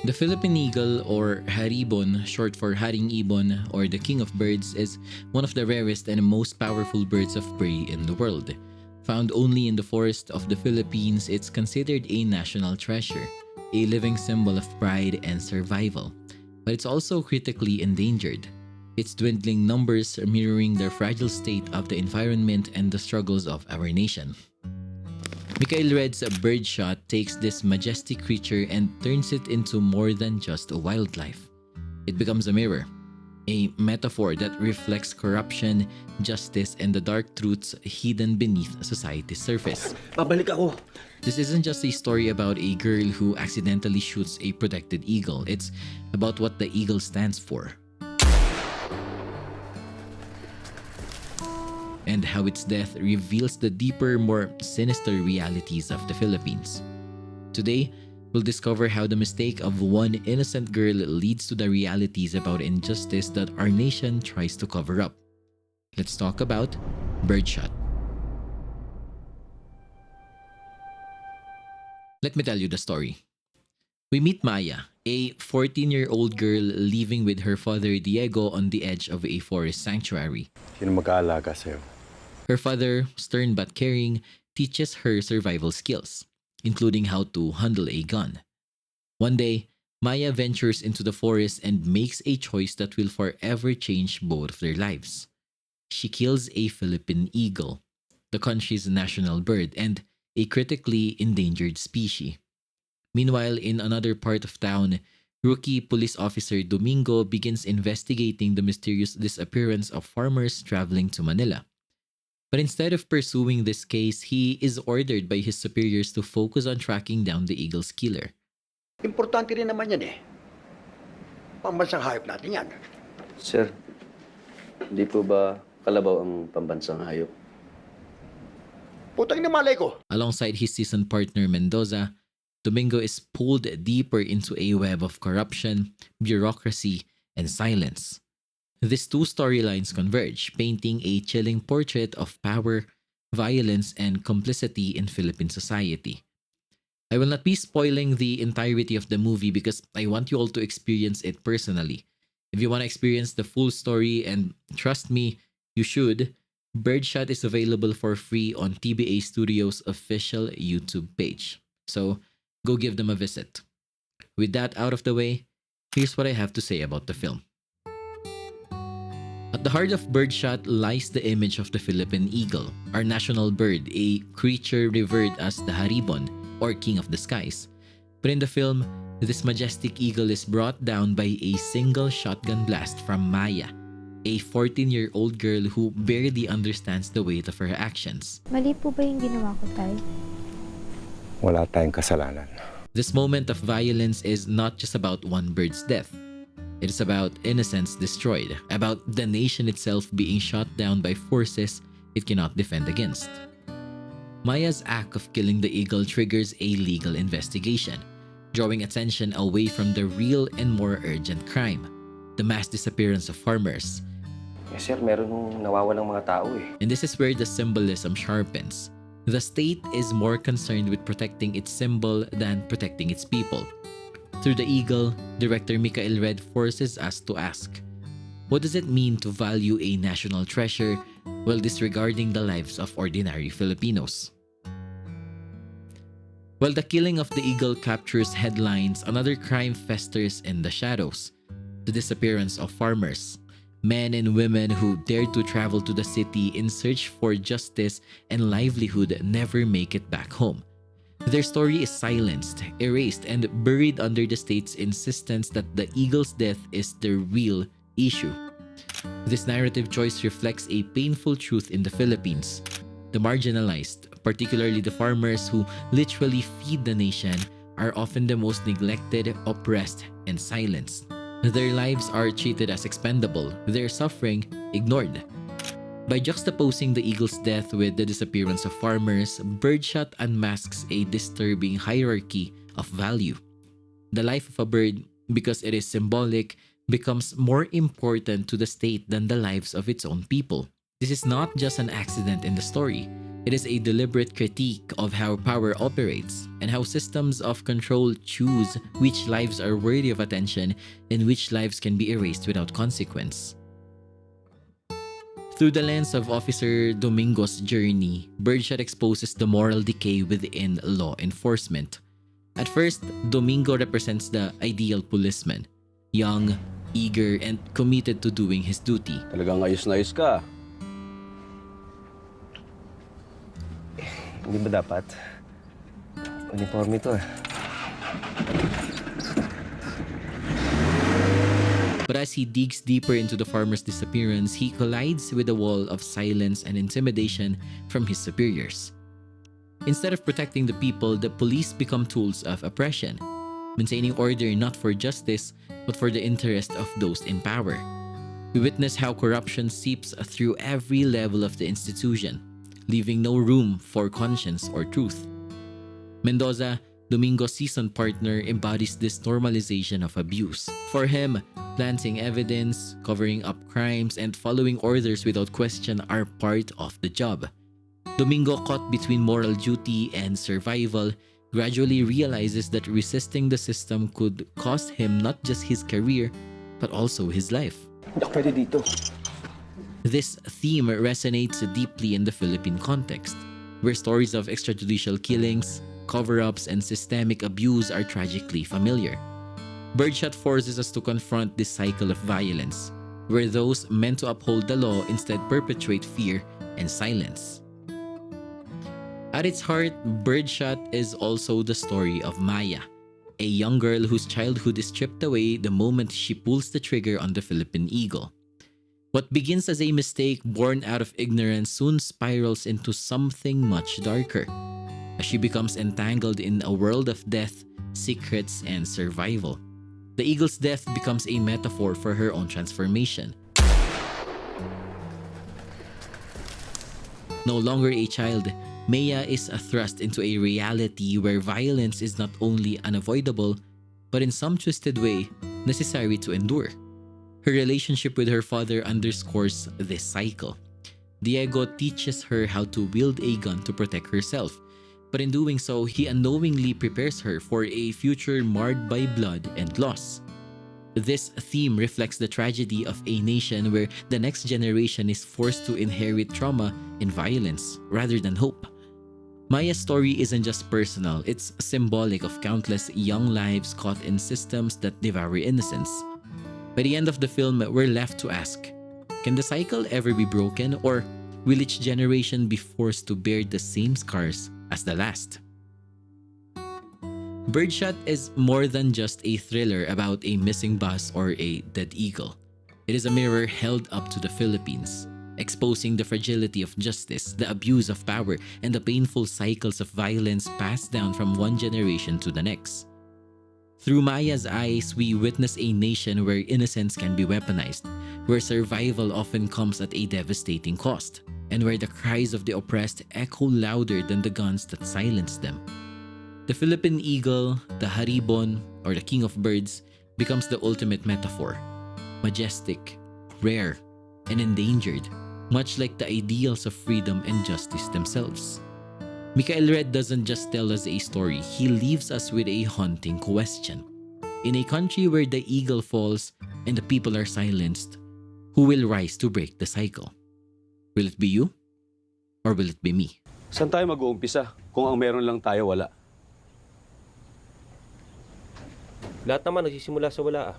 The Philippine eagle, or haribon, short for haring ibon or the king of birds, is one of the rarest and most powerful birds of prey in the world. Found only in the forest of the Philippines, it's considered a national treasure, a living symbol of pride and survival. But it's also critically endangered. Its dwindling numbers mirroring the fragile state of the environment and the struggles of our nation. Mikhail Red's Birdshot takes this majestic creature and turns it into more than just a wildlife. It becomes a mirror, a metaphor that reflects corruption, justice, and the dark truths hidden beneath society's surface. Babalik ako. This isn't just a story about a girl who accidentally shoots a protected eagle. It's about what the eagle stands for, and how its death reveals the deeper, more sinister realities of the Philippines. Today, we'll discover how the mistake of one innocent girl leads to the realities about injustice that our nation tries to cover up. Let's talk about Birdshot. Let me tell you the story. We meet Maya, a 14-year-old girl living with her father Diego on the edge of a forest sanctuary. Sino mag-aalaga sa'yo? Her father, stern but caring, teaches her survival skills, including how to handle a gun. One day, Maya ventures into the forest and makes a choice that will forever change both of their lives. She kills a Philippine eagle, the country's national bird, and a critically endangered species. Meanwhile, in another part of town, rookie police officer Domingo begins investigating the mysterious disappearance of farmers traveling to Manila. But instead of pursuing this case, he is ordered by his superiors to focus on tracking down the eagle's killer. Importante rin naman yan eh. Pambansang hayop natin yan. Sir, hindi po ba kalabaw ang pambansang hayop? Putang na malay ko. Alongside his seasoned partner Mendoza, Domingo is pulled deeper into a web of corruption, bureaucracy, and silence. These two storylines converge, painting a chilling portrait of power, violence, and complicity in Philippine society. I will not be spoiling the entirety of the movie because I want you all to experience it personally. If you want to experience the full story, and trust me, you should, Birdshot is available for free on TBA Studios' official YouTube page. So, go give them a visit. With that out of the way, here's what I have to say about the film. At the heart of Birdshot lies the image of the Philippine eagle, our national bird, a creature revered as the haribon, or king of the skies. But in the film, this majestic eagle is brought down by a single shotgun blast from Maya, a 14-year-old girl who barely understands the weight of her actions. Mali po ba yung ginawa ko, Tay? Wala tayong kasalanan. This moment of violence is not just about one bird's death. It is about innocence destroyed, about the nation itself being shot down by forces it cannot defend against. Maya's act of killing the eagle triggers a legal investigation, drawing attention away from the real and more urgent crime, the mass disappearance of farmers. Eh sir, meron nung nawawalang mga tao eh. And this is where the symbolism sharpens. The state is more concerned with protecting its symbol than protecting its people. Through the eagle, director Mikhail Red forces us to ask, what does it mean to value a national treasure while disregarding the lives of ordinary Filipinos? While the killing of the eagle captures headlines, another crime festers in the shadows: the disappearance of farmers, men and women who dared to travel to the city in search for justice and livelihood never make it back home. Their story is silenced, erased, and buried under the state's insistence that the eagle's death is the real issue. This narrative choice reflects a painful truth in the Philippines. The marginalized, particularly the farmers who literally feed the nation, are often the most neglected, oppressed, and silenced. Their lives are treated as expendable, their suffering ignored. By juxtaposing the eagle's death with the disappearance of farmers, Birdshot unmasks a disturbing hierarchy of value. The life of a bird, because it is symbolic, becomes more important to the state than the lives of its own people. This is not just an accident in the story. It is a deliberate critique of how power operates and how systems of control choose which lives are worthy of attention and which lives can be erased without consequence. Through the lens of Officer Domingo's journey, Birdshot exposes the moral decay within law enforcement. At first, Domingo represents the ideal policeman, young, eager, and committed to doing his duty. Talagang ayos na ayos ka. Hindi ba dapat? Uniforme to eh. But as he digs deeper into the farmer's disappearance, he collides with a wall of silence and intimidation from his superiors. Instead of protecting the people, the police become tools of oppression, maintaining order not for justice, but for the interest of those in power. We witness how corruption seeps through every level of the institution, leaving no room for conscience or truth. Mendoza, Domingo's seasoned partner, embodies this normalization of abuse. For him, planting evidence, covering up crimes, and following orders without question are part of the job. Domingo, caught between moral duty and survival, gradually realizes that resisting the system could cost him not just his career, but also his life. Hindi ako pwede dito. This theme resonates deeply in the Philippine context, where stories of extrajudicial killings, cover-ups, and systemic abuse are tragically familiar. Birdshot forces us to confront this cycle of violence, where those meant to uphold the law instead perpetuate fear and silence. At its heart, Birdshot is also the story of Maya, a young girl whose childhood is stripped away the moment she pulls the trigger on the Philippine Eagle. What begins as a mistake born out of ignorance soon spirals into something much darker, as she becomes entangled in a world of death, secrets, and survival. The eagle's death becomes a metaphor for her own transformation. No longer a child, Maya is thrust into a reality where violence is not only unavoidable, but in some twisted way, necessary to endure. Her relationship with her father underscores this cycle. Diego teaches her how to wield a gun to protect herself, but in doing so, he unknowingly prepares her for a future marred by blood and loss. This theme reflects the tragedy of a nation where the next generation is forced to inherit trauma and violence rather than hope. Maya's story isn't just personal, it's symbolic of countless young lives caught in systems that devour innocence. By the end of the film, we're left to ask, can the cycle ever be broken, or will each generation be forced to bear the same scars as the last? Birdshot is more than just a thriller about a missing bus or a dead eagle. It is a mirror held up to the Philippines, exposing the fragility of justice, the abuse of power, and the painful cycles of violence passed down from one generation to the next. Through Maya's eyes, we witness a nation where innocence can be weaponized, where survival often comes at a devastating cost, and where the cries of the oppressed echo louder than the guns that silence them. The Philippine eagle, the haribon, or the king of birds, becomes the ultimate metaphor. Majestic, rare, and endangered, much like the ideals of freedom and justice themselves. Mikael Red doesn't just tell us a story, he leaves us with a haunting question. In a country where the eagle falls and the people are silenced, who will rise to break the cycle? Will it be you? Or will it be me? Saan tayo mag-uumpisa kung ang meron lang tayo wala? Lahat naman nagsisimula sa wala ah.